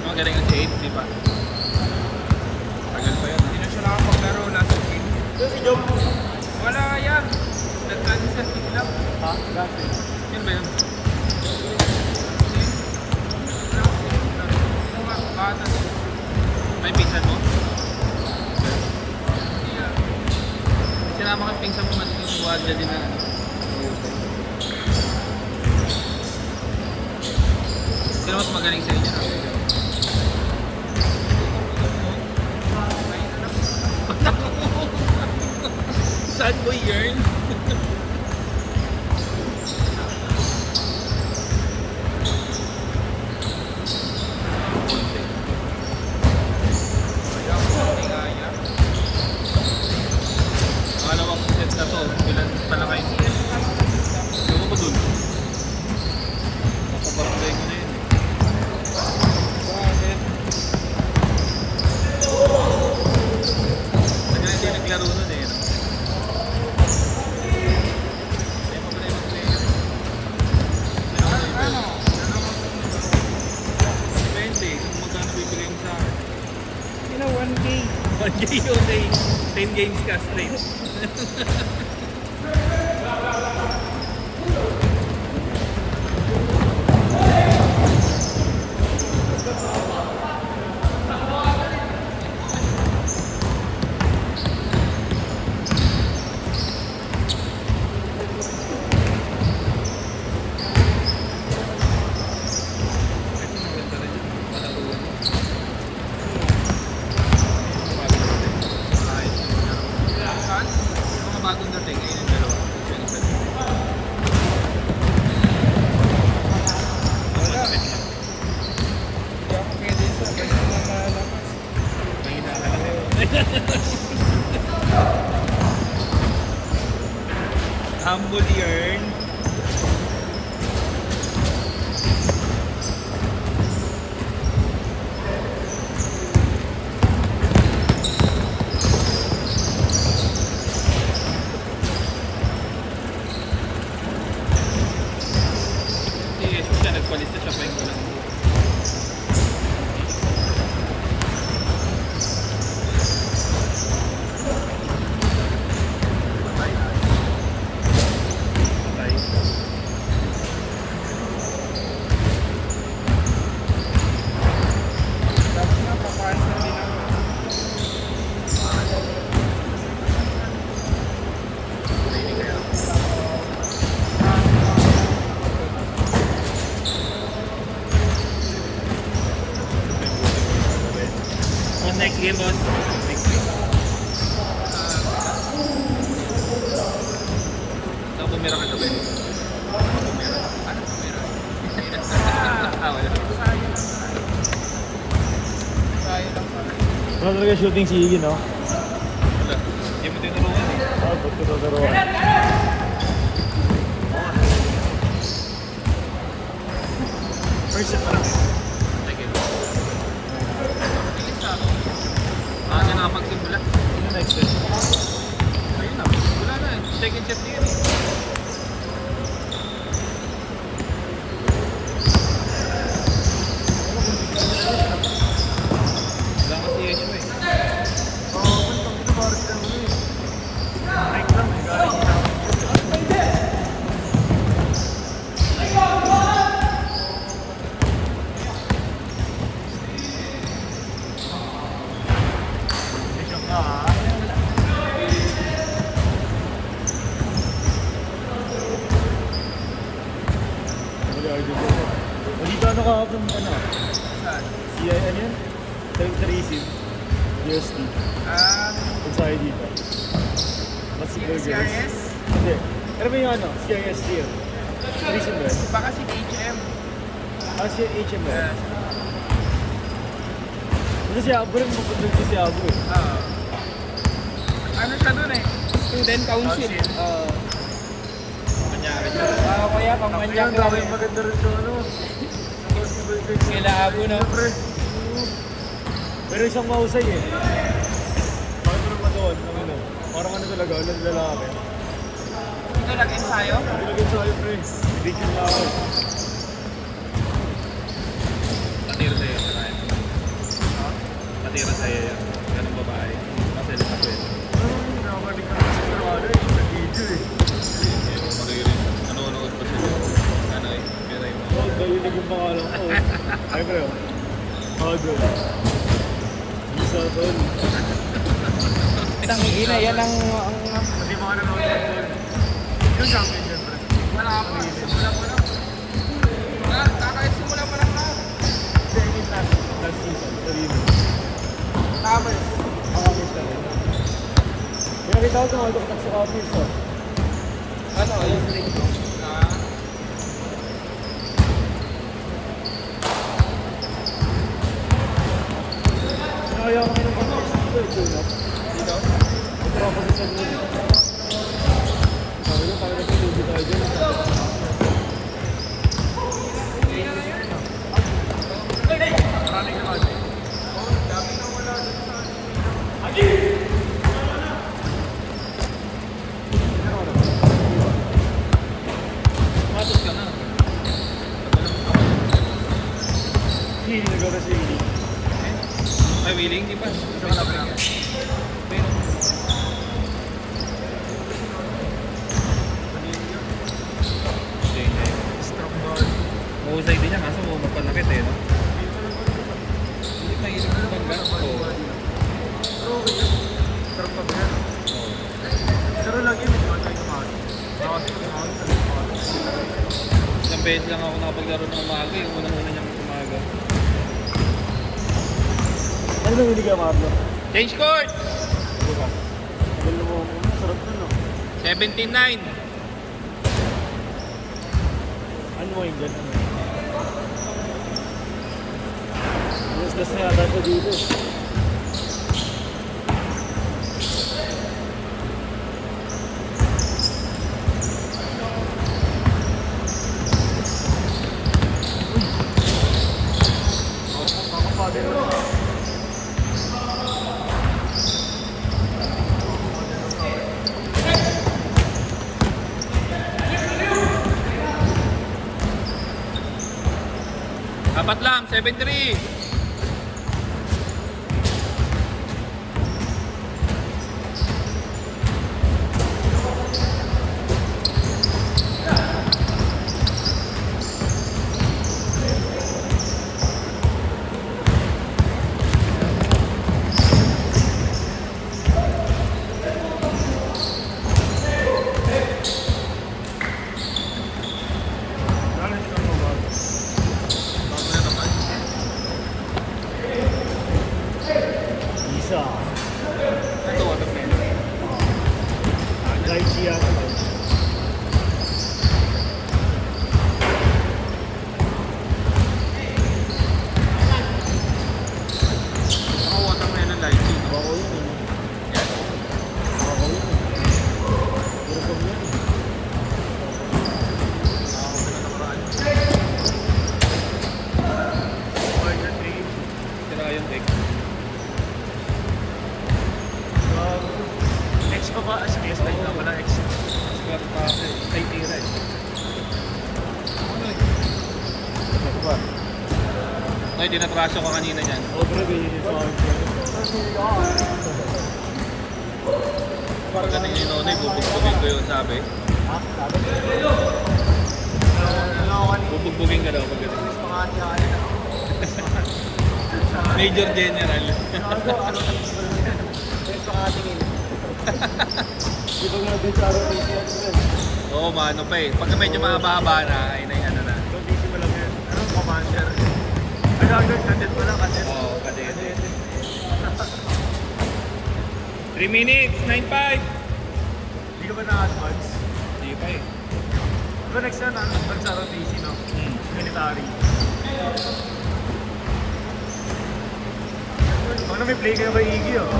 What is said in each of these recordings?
Magaling ang si 8, di ba? Tagal pa yun. Hindi na siya nakapaglaro, nasa game. Yung si Job. Wala yan. Nag-transfer sa team lang. Ha? Gasi. Yun ba yun? Bata. May pinsan mo? Sinama kang pinsan mo man yung wadya din na. Sino mas magaling sa inyo? Saan mo yearn? Pangalawang set na to. Ilan pala kayo? Ewan ko dun. Nakabarangay ko na yun. Bakit? Tagal hindi naglaro nun eh. Kaya pa pala yung player. Ano? Depende kung magkano bibigay mo sa akin. Hindi na 1K. 1K yun eh. 10 games ka straight. Bagong dating, ayun yung dalawa. Wala. Hindi ako pwede sa ganyan na malakas. Mahina ka lang yun. Humble yarn. Siya nagpalis na siya pa yung walang patay. Tapos nga, papaayos na din ako. Training kaya. On next game, boss. Next week. Nakapumira ka na ba yun? Nakapumira. Ano pumira? Wala. Kaya lang pala. Wala talaga shooting si Iggy, no? Wala. Hindi mo tinuruan eh. Oo, ba't ko tuturuan? First set pa lang. Thank you. Na nakapagsimula. Ano next set? Ayun na. Wala na eh. Second set na yun eh. Wala kasi issue eh. Oo, kung ito para sila mo eh. Break lang, eh. Galing na ako. Session ka, ha? Wala, ay, dito. Malita ano kahapon, ano? Saan? Si, ano yun? Tracing. UST. Kung sa'yo dito. Mas si Burgers. CRS? Hindi. Ano ba yung ano? CRS here. Tracing ba yun? Baka si HM. Ah, si HM ba yun? Yes. Basta si Abo rin, magpundag si Abo eh. Ano siya dun eh? Student council. Manyari siya. Kaya pamanya Ang ko dami eh. maganda rin sa ano. Kila Abo, no? Pero isang mahusay eh. Bakit mo naman doon? Ano? Parang ano talaga, ano lalaki. Ito nag-ensayo? Ilagay sa'yo, pre. Video na ako. Patiro sa'yo. masaya yun. Ganun babae. Masaya sa kwento. Nakakalik na kasi sa ano eh, sa video eh. Maririnig. Nanonood pa siya. Ano eh, pero yung Oh, narinig yung pangalan ko. Ay, bro. Hagod. Isa tol. Tangina, yan ang Hindi mga nanonood tol. Yung champion dyan, bro. wala pa. Simula pa lang. Wala, kakasimula pa lang na. Second last season. Sarili. Tama yun. Makamis na rin. Kaya kita ko tumadok sa office oh. Ano, ayun rin. Ah, Nakaya ko ng office dito. Ito dito. Ito ako sa San Juan. Sabi ko talaga sa Lugi tayo dyan. Maraming naman. Dami na wala dun sa Matot ka na. Hindi nagawa na si Ili. Ay, willing, di ba? Ito ka lang lang. Pero, Strong ball. mahusay din yan, kaso magpanakit eh, no? hindi mahilig ng bangga. Oo. Pero okay yun. Strong ball yan. Pero lagi may mga tayo kumahal. Kasi kumahal sa kumahal. Isang beses lang ako nakapaglaro ng umaga, yung unang-una niyang umaga. Ano nang hindi ka Marlo? Change court! Diba? Tagal mo mo. Sarap nun no? 17-9. Ano mo yung gano'n? Gusto na yata siya dito. Ako pa din. Apat lang, 7-3. Galing ka mo ba? Bago na naman. Isa. Ito, watermelon. Light siya ka ba? Ako, watermelon lychee. No? Bako yun eh. Yan. Bako yun eh. Puro pag yan eh. Ako pinatakaraan. Order 3. Sira yung deck. Next pa ba? SPS light na pala X. Squat pa kasi, ay tira eh. Ano ba? Ay, dinatrasyo ko kanina dyan. Sobre ganyan yung sound. Parang ganun yung nonoy, bubugbugin ko yun, sabi. Ha? Sabi? Bubugbugin ka daw pag ganun. Major General. Di ba nga din sa rotation yan? Oo, maano pa eh. Pagka medyo mahaba-haba na, ay na ano na. Rotation mo lang yan. Anong commander? Ano agad? Kadet mo lang, kadet. Oo, kadete. 3 minutes, 9-5. Hindi ka ba na-advance? Hindi pa eh. Diba next yan, pag sa rotation, no? Military. Ano may play kayo ba Iggy, oh?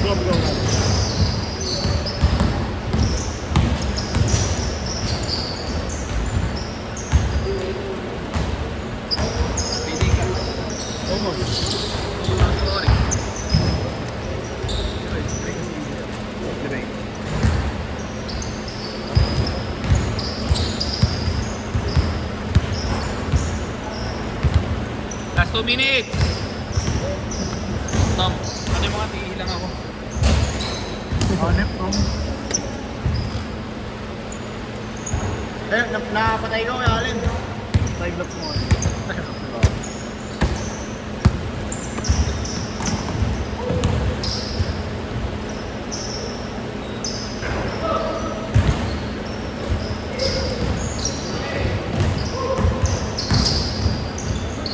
Go, go, go. 2 minutes. Tom, ano yung mga tihilang ako? Hanep, Tom. Eh, napatay ko kay Allen. Time lapse mo.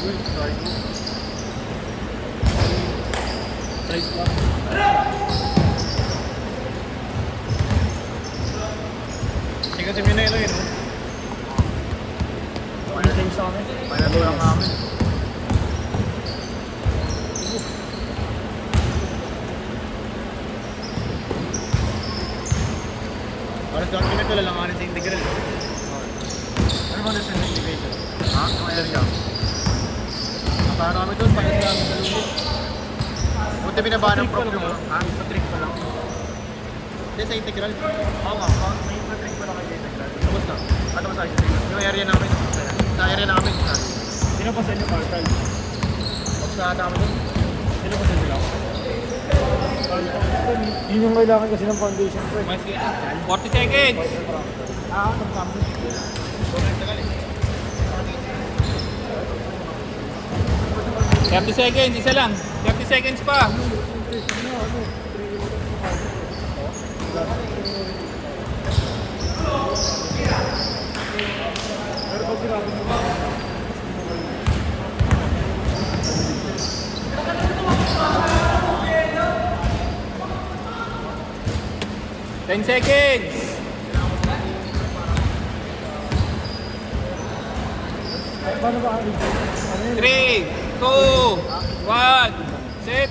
Uy, try ko. Try ko. Sige si Minelo yun, oh. Pag-time sa amin. Panalo lang namin. Alas 2 minutes wala lang sa integral. Ano ba nasa integration? Ha? Ang area. Paano kami doon? Paano kami sa lubog? Buti binaba ng prop yung ha? Patrick pa lang. Hindi sa integral. Oo nga. May patrick pa lang kayo sa integral. Tapos na. Ano ba sa integral? Yung area namin. Sa area namin. Sino pa sa inyo, Marshall? Pag sa tama doon. Sino pa sa inyo? Yun yung kailangan kasi ng foundation ko eh. Mas 40 seconds. Ah, ang kami. Sobrang tagal eh. 30 seconds, isa lang. 30 seconds pa. Pero pag sinabi mo ba? 10 seconds. Paano ba ang 3, 2, 1, set.